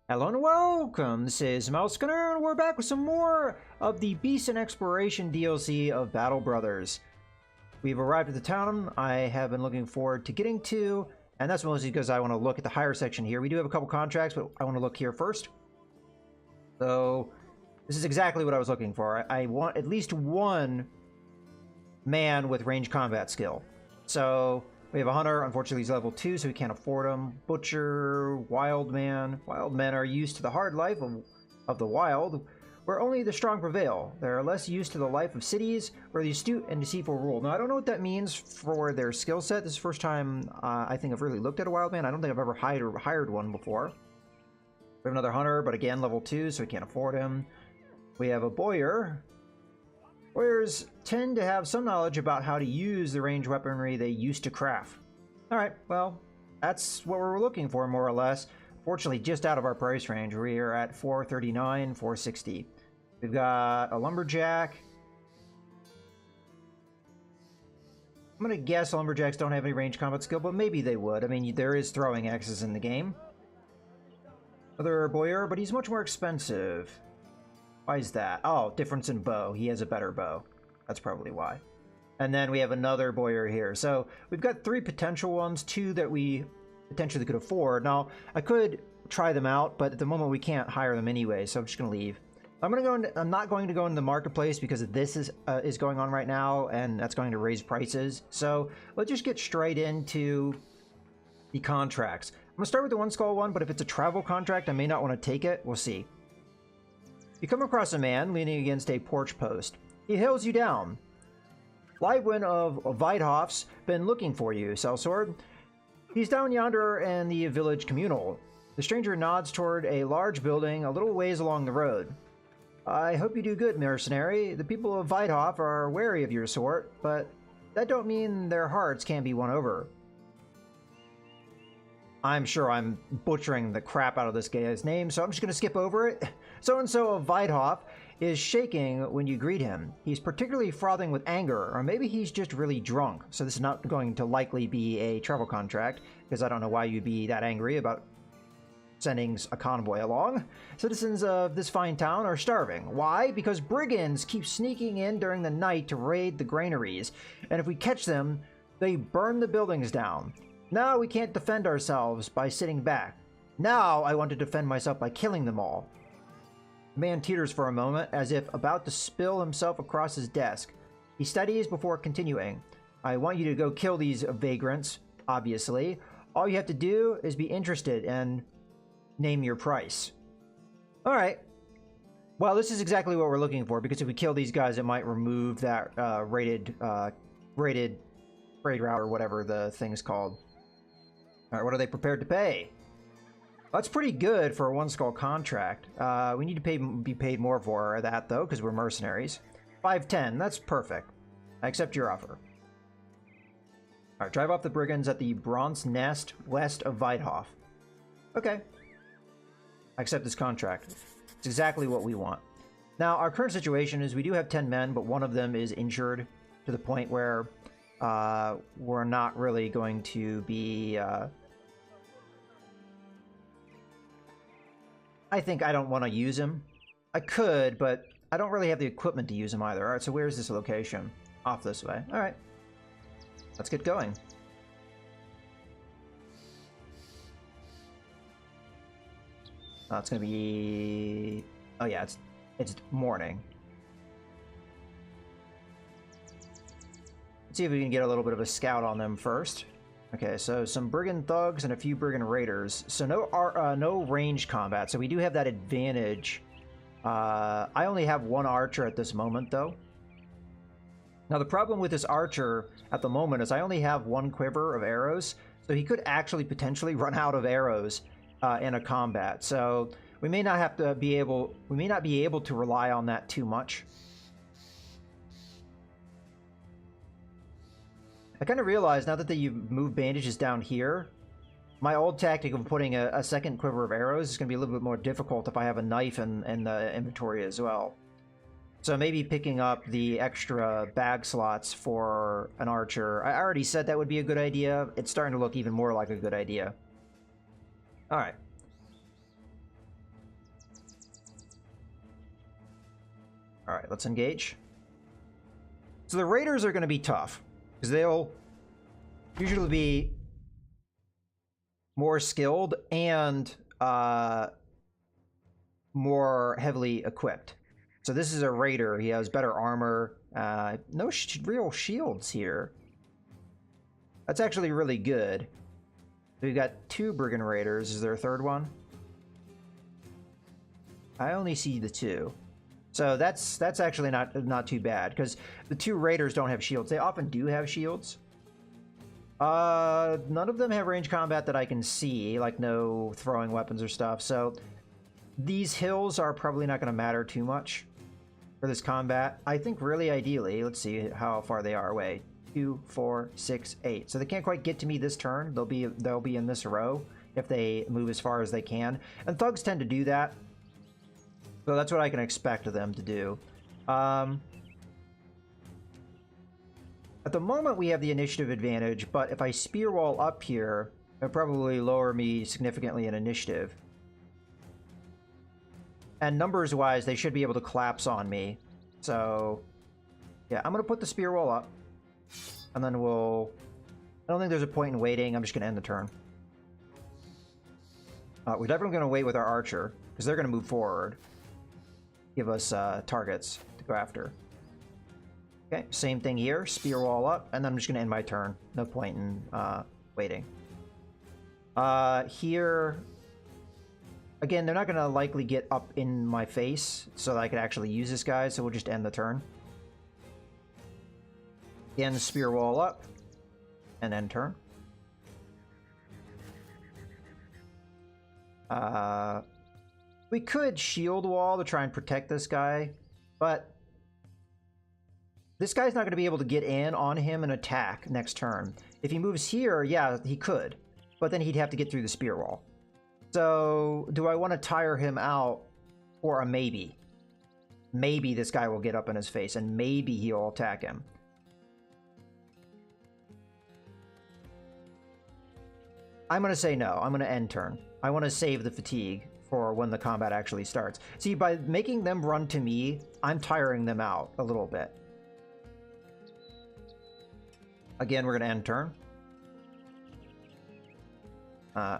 Hello and welcome, this is Mouseskinner, and we're back with some more of the Beast and Exploration DLC of Battle Brothers. We've arrived at the town I have been looking forward to getting to, and that's mostly because I want to look at the higher section here. We do have a couple contracts, but I want to look here first. So, this is exactly what I was looking for. I want at least one man with range combat skill. So, we have a hunter. Unfortunately, he's level 2, so we can't afford him. Butcher, wild man. Wild men are used to the hard life of the wild, where only the strong prevail. They are less used to the life of cities, where the astute and deceitful rule. Now, I don't know what that means for their skill set. This is the first time I think I've really looked at a wild man. I don't think I've ever hired one before. We have another hunter, but again, level 2, so we can't afford him. We have a bowyer. Warriors tend to have some knowledge about how to use the ranged weaponry they used to craft. Alright, well, that's what we're looking for, more or less. Fortunately, just out of our price range. We are at 439, 460. We've got a lumberjack. I'm going to guess lumberjacks don't have any ranged combat skill, but maybe they would. I mean, there is throwing axes in the game. Another bowyer, but he's much more expensive. Why is that? Oh, difference in bow. He has a better bow. That's probably why. And then we have another bowyer here. So we've got 3 potential ones, 2 that we potentially could afford. Now, I could try them out, but at the moment we can't hire them anyway, so I'm just going to leave. I'm not going to go into the marketplace because this is going on right now, and that's going to raise prices. So let's just get straight into the contracts. I'm going to start with the one skull one, but if it's a travel contract, I may not want to take it. We'll see. You come across a man leaning against a porch post. He hails you down. Livewin of Weidhoff's been looking for you, Sellsword. He's down yonder in the village communal. The stranger nods toward a large building a little ways along the road. I hope you do good, mercenary. The people of Weidhoff are wary of your sort, but that don't mean their hearts can't be won over. I'm sure I'm butchering the crap out of this guy's name, so I'm just going to skip over it. So-and-so of Weidhoff is shaking when you greet him. He's particularly frothing with anger, or maybe he's just really drunk. So this is not going to likely be a travel contract, because I don't know why you'd be that angry about sending a convoy along. Citizens of this fine town are starving. Why? Because brigands keep sneaking in during the night to raid the granaries, and if we catch them, they burn the buildings down. Now we can't defend ourselves by sitting back. Now I want to defend myself by killing them all. The man teeters for a moment, as if about to spill himself across his desk. He studies before continuing. I want you to go kill these vagrants, obviously. All you have to do is be interested and name your price. Alright. Well, this is exactly what we're looking for, because if we kill these guys, it might remove that rated trade route, or whatever the thing's called. Alright, what are they prepared to pay? That's pretty good for a one skull contract. We need to be paid more for that, though, because we're mercenaries. 510, that's perfect. I accept your offer. Alright, drive off the brigands at the Bronze Nest west of Weidhoff. Okay. I accept this contract. It's exactly what we want. Now, our current situation is we do have 10 men, but one of them is injured to the point where we're not really going to be... I think I don't want to use him. I could, but I don't really have the equipment to use him either. Alright, so where's this location? Off this way. Alright. Let's get going. It's going to be... Oh yeah, it's morning. Let's see if we can get a little bit of a scout on them first. Okay, so some brigand thugs and a few brigand raiders. So no range combat, so we do have that advantage. I only have one archer at this moment, though. Now, the problem with this archer at the moment is I only have 1 quiver of arrows, so he could actually potentially run out of arrows in a combat. So we may not be able to rely on that too much. I kind of realized now that you move bandages down here, my old tactic of putting a second quiver of arrows is going to be a little bit more difficult if I have a knife in the inventory as well. So maybe picking up the extra bag slots for an archer. I already said that would be a good idea. It's starting to look even more like a good idea. Alright. All right, let's engage. So the raiders are going to be tough because they'll usually be more skilled and more heavily equipped. So this is a raider. He has better armor. No real shields here. That's actually really good. We've got 2 brigand raiders. Is there a third one? I only see the 2. So that's actually not too bad because the 2 raiders don't have shields. They often do have shields. None of them have range combat that I can see, like no throwing weapons or stuff. So these hills are probably not going to matter too much for this combat. I think really ideally, let's see how far they are away. 2, 4, 6, 8. So they can't quite get to me this turn. They'll be in this row if they move as far as they can. And thugs tend to do that. So that's what I can expect of them to do. At the moment, we have the initiative advantage, but if I spear wall up here, it'll probably lower me significantly in initiative. And numbers-wise, they should be able to collapse on me. So, yeah, I'm going to put the spear wall up. And then we'll... I don't think there's a point in waiting. I'm just going to end the turn. We're definitely going to wait with our archer, because they're going to move forward. Give us targets to go after. Okay, same thing here. Spear wall up, and then I'm just going to end my turn. No point in waiting. Here... Again, they're not going to likely get up in my face so that I could actually use this guy, so we'll just end the turn. Again, spear wall up, and end turn. We could shield wall to try and protect this guy, but this guy's not going to be able to get in on him and attack next turn. If he moves here, yeah, he could, but then he'd have to get through the spear wall. So, do I want to tire him out or a maybe? Maybe this guy will get up in his face, and maybe he'll attack him. I'm going to say no. I'm going to end turn. I want to save the fatigue for when the combat actually starts. See, by making them run to me, I'm tiring them out a little bit. Again, we're going to end turn.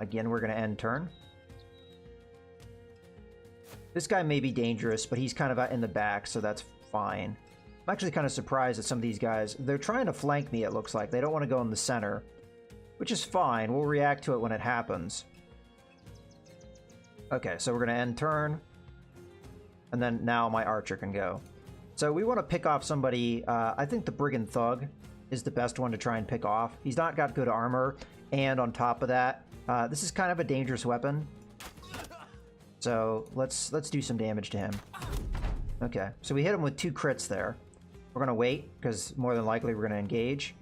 Again, we're going to end turn. This guy may be dangerous, but he's kind of out in the back, so that's fine. I'm actually kind of surprised at some of these guys. They're trying to flank me, it looks like. They don't want to go in the center, which is fine. We'll react to it when it happens. Okay, so we're going to end turn. And then now my archer can go. So we want to pick off somebody. I think the Brigand Thug is the best one to try and pick off. He's not got good armor, and on top of that, this is kind of a dangerous weapon. So let's do some damage to him. Okay, so we hit him with 2 crits there. We're going to wait, because more than likely we're going to engage.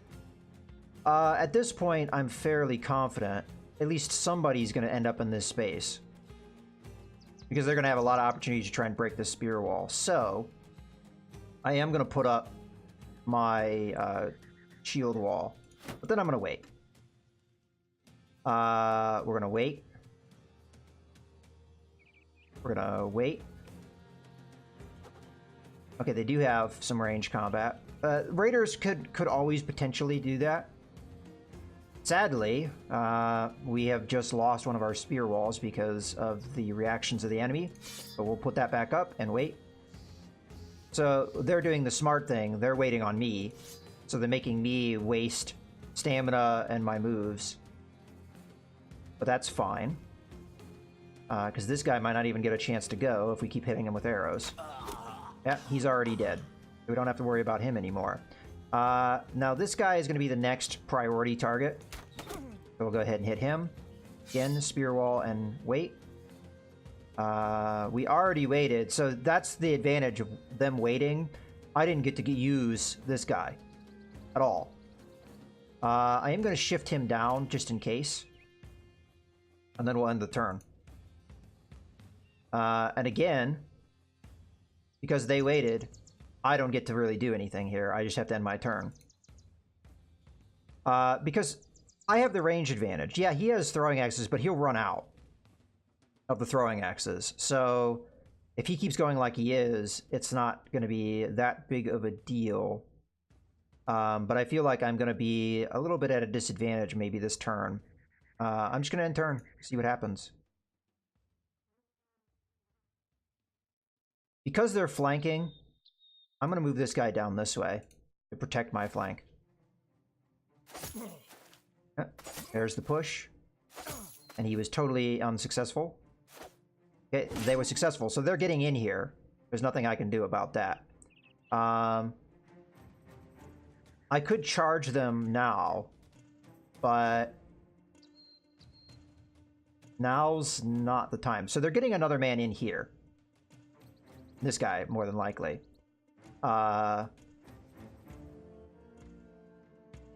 At this point, I'm fairly confident at least somebody's going to end up in this space. Because they're going to have a lot of opportunities to try and break this spear wall. So, I am going to put up my shield wall. But then I'm going to wait. We're going to wait. We're going to wait. Okay, they do have some range combat. Raiders could always potentially do that. Sadly, we have just lost one of our spear walls because of the reactions of the enemy. But we'll put that back up and wait. So they're doing the smart thing. They're waiting on me. So they're making me waste stamina and my moves. But that's fine. Because this guy might not even get a chance to go if we keep hitting him with arrows. Yeah, he's already dead. We don't have to worry about him anymore. Now this guy is going to be the next priority target. So we'll go ahead and hit him. Again, spear wall and wait. We already waited, so that's the advantage of them waiting. I didn't get to use this guy at all. I am going to shift him down just in case. And then we'll end the turn. And again, because they waited, I don't get to really do anything here. I just have to end my turn. Because I have the range advantage. Yeah, he has throwing axes, but he'll run out of the throwing axes. So If he keeps going like he is, it's not going to be that big of a deal. But I feel like I'm going to be a little bit at a disadvantage maybe this turn. I'm just going to end turn, see what happens. Because they're flanking, I'm going to move this guy down this way to protect my flank. There's the push. And he was totally unsuccessful. Okay, they were successful, so they're getting in here. There's nothing I can do about that. I could charge them now, but now's not the time. So they're getting another man in here. This guy, more than likely.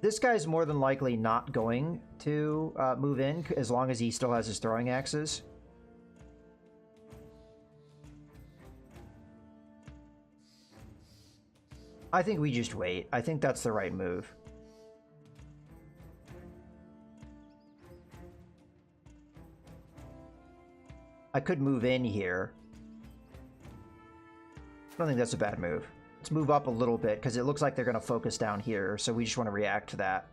This guy's more than likely not going to move in as long as he still has his throwing axes. I think we just wait. I think that's the right move. I could move in here. I don't think that's a bad move. Let's move up a little bit because it looks like they're going to focus down here, so we just want to react to that.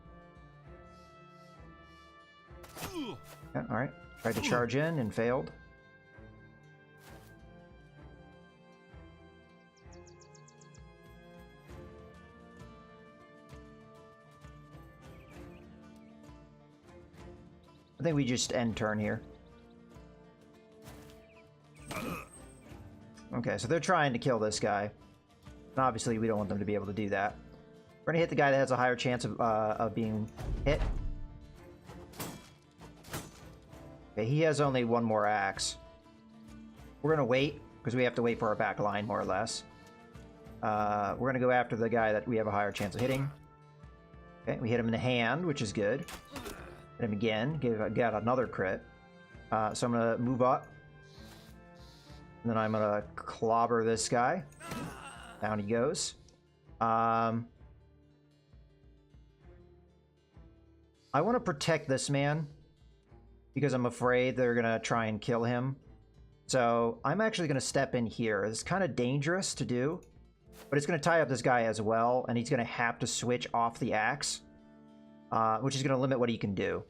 Yeah, all right. Tried to charge in and failed. I think we just end turn here. Okay, so they're trying to kill this guy. And obviously, we don't want them to be able to do that. We're going to hit the guy that has a higher chance of being hit. Okay, he has only one more axe. We're going to wait, because we have to wait for our back line, more or less. We're going to go after the guy that we have a higher chance of hitting. Okay, we hit him in the hand, which is good. Hit him again, got another crit. So I'm going to move up. And then I'm going to clobber this guy. Down he goes. I want to protect this man because I'm afraid they're going to try and kill him. So I'm actually going to step in here. It's kind of dangerous to do, but it's going to tie up this guy as well, and he's going to have to switch off the axe, which is going to limit what he can do.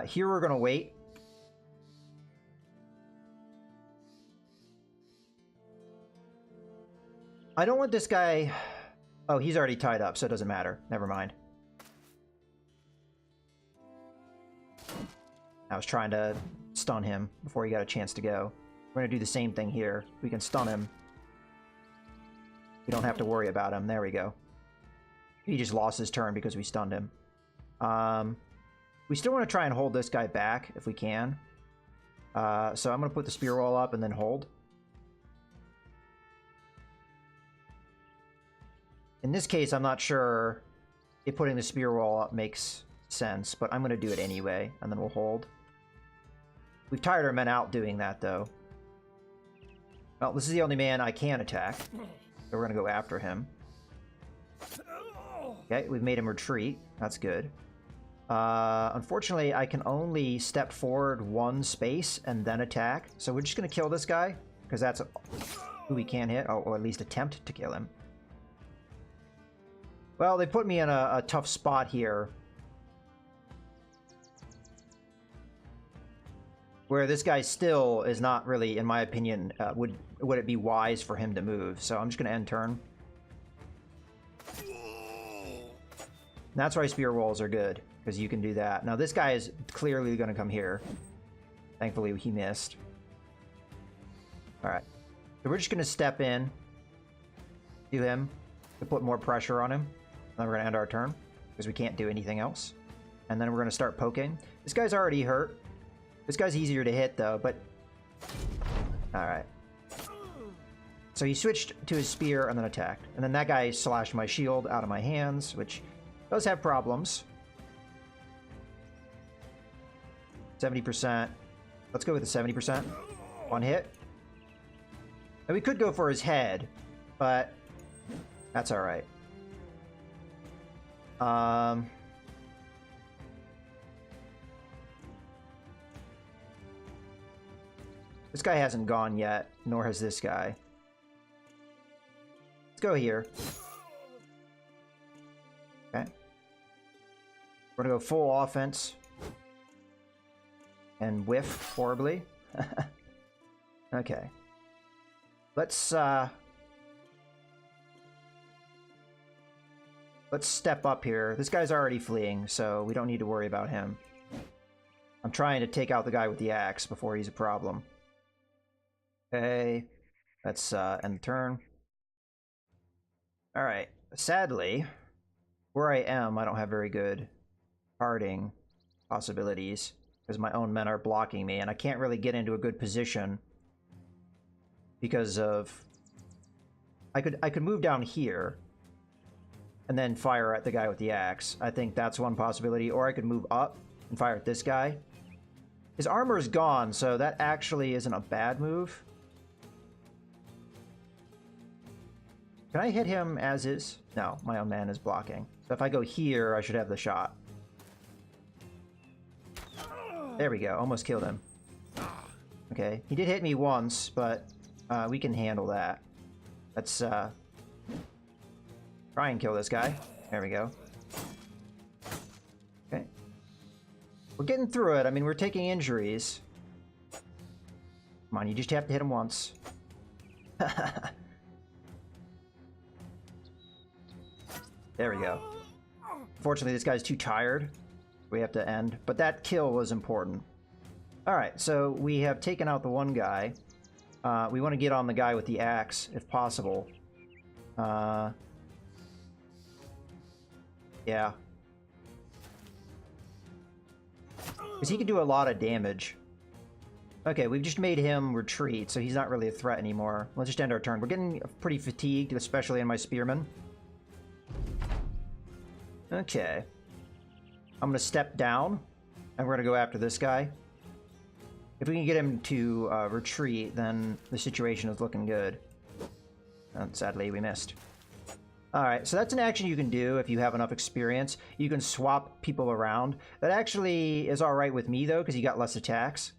Here we're going to wait. I don't want this guy... Oh, he's already tied up, so it doesn't matter. Never mind. I was trying to stun him before he got a chance to go. We're going to do the same thing here. We can stun him. We don't have to worry about him. There we go. He just lost his turn because we stunned him. We still want to try and hold this guy back if we can. So I'm going to put the spear wall up and then hold. In this case, I'm not sure if putting the spear wall up makes sense, but I'm going to do it anyway, and then we'll hold. We've tired our men out doing that, though. Well, this is the only man I can attack, so we're going to go after him. Okay, we've made him retreat. That's good. Unfortunately, I can only step forward one space and then attack, so we're just going to kill this guy, because that's who we can hit, or at least attempt to kill him. Well, they put me in a tough spot here. Where this guy still is not really, in my opinion, would it be wise for him to move. So I'm just going to end turn. And that's why spear walls are good, because you can do that. Now this guy is clearly going to come here. Thankfully he missed. Alright. So we're just going to step in to him to put more pressure on him. Then we're going to end our turn, because we can't do anything else. And then we're going to start poking. This guy's already hurt. This guy's easier to hit, though, but... Alright. So he switched to his spear and then attacked. And then that guy slashed my shield out of my hands, which does have problems. 70%. Let's go with the 70%. One hit. And we could go for his head, but that's alright. This guy hasn't gone yet, nor has this guy. Let's go here. Okay. We're gonna go full offense. And whiff horribly. Okay. Let's step up here. This guy's already fleeing, so we don't need to worry about him. I'm trying to take out the guy with the axe before he's a problem. Okay. Let's end the turn. Alright. Sadly, where I am, I don't have very good carding possibilities, because my own men are blocking me, and I can't really get into a good position because of... I could move down here and then fire at the guy with the axe. I think that's one possibility. Or I could move up and fire at this guy. His armor is gone, so that actually isn't a bad move. Can I hit him as is? No, my own man is blocking. So if I go here, I should have the shot. There we go, almost killed him. Okay, he did hit me once, but we can handle that. Let's try and kill this guy. There we go. Okay. We're getting through it. I mean, we're taking injuries. Come on, you just have to hit him once. There we go. Unfortunately, this guy's too tired. We have to end. But that kill was important. Alright, so we have taken out the one guy. We want to get on the guy with the axe, if possible. Yeah. Because he can do a lot of damage. Okay, we've just made him retreat, so he's not really a threat anymore. Let's just end our turn. We're getting pretty fatigued, especially in my spearmen. Okay. I'm going to step down, and we're going to go after this guy. If we can get him to retreat, then the situation is looking good. And sadly, we missed. Alright, so that's an action you can do if you have enough experience. You can swap people around. That actually is alright with me, though, because he got less attacks.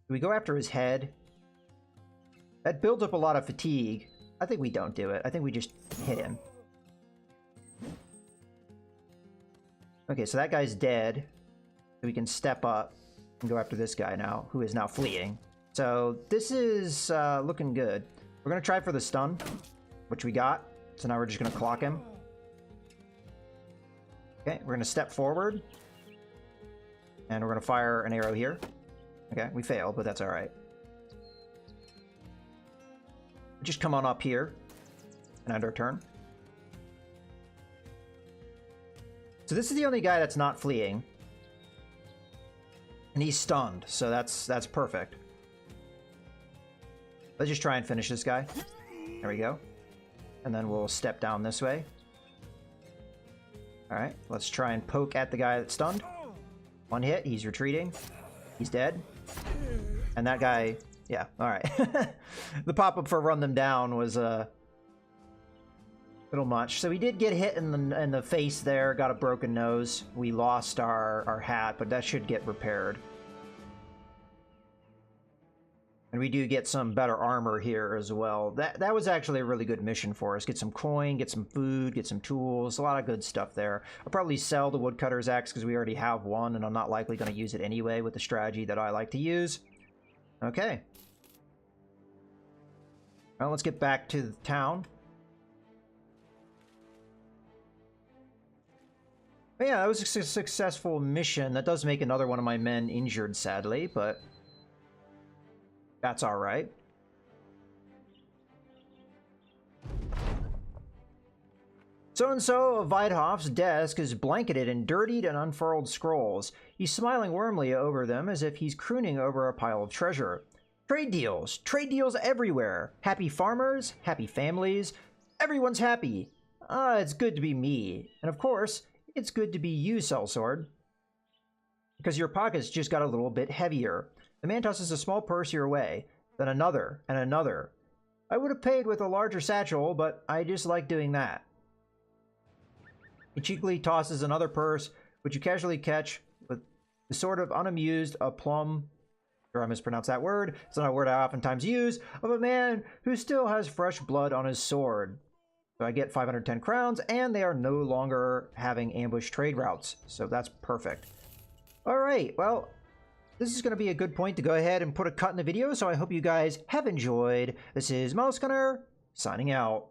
Do we go after his head? That builds up a lot of fatigue. I think we don't do it. I think we just hit him. Okay, so that guy's dead. So we can step up and go after this guy now, who is now fleeing. So this is looking good. We're going to try for the stun, which we got. So now we're just going to clock him. Okay, we're going to step forward. And we're going to fire an arrow here. Okay, we failed, but that's all right. Just come on up here and end our turn. So this is the only guy that's not fleeing. And he's stunned, so that's perfect. Let's just try and finish this guy. There we go. And then we'll step down this way. Alright, let's try and poke at the guy that's stunned. One hit, he's retreating. He's dead. And that guy, yeah, alright. The pop-up for run them down was a little much. So we did get hit in the face there, got a broken nose. We lost our hat, but that should get repaired. And we do get some better armor here as well. That was actually a really good mission for us. Get some coin, get some food, get some tools, a lot of good stuff there. I'll probably sell the woodcutter's axe because we already have one, and I'm not likely going to use it anyway with the strategy that I like to use. Okay. Well, let's get back to the town. But yeah, that was a successful mission. That does make another one of my men injured, sadly, but that's alright. So-and-so of Weidhoff's desk is blanketed in dirtied and unfurled scrolls. He's smiling warmly over them as if he's crooning over a pile of treasure. Trade deals everywhere. Happy farmers, happy families. Everyone's happy. It's good to be me. And of course, it's good to be you, Sellsword, because your pockets just got a little bit heavier. The man tosses a small purse your way, then another and another. I would have paid with a larger satchel, but I just like doing that. He cheekily tosses another purse, which you casually catch with the sort of unamused aplomb Or I mispronounced that word. It's not a word I oftentimes use, of a man who still has fresh blood on his sword. So I get 510 crowns, and they are no longer having ambush trade routes. So that's perfect. All right, well, this is going to be a good point to go ahead and put a cut in the video, so I hope you guys have enjoyed. This is Mouse Gunner, signing out.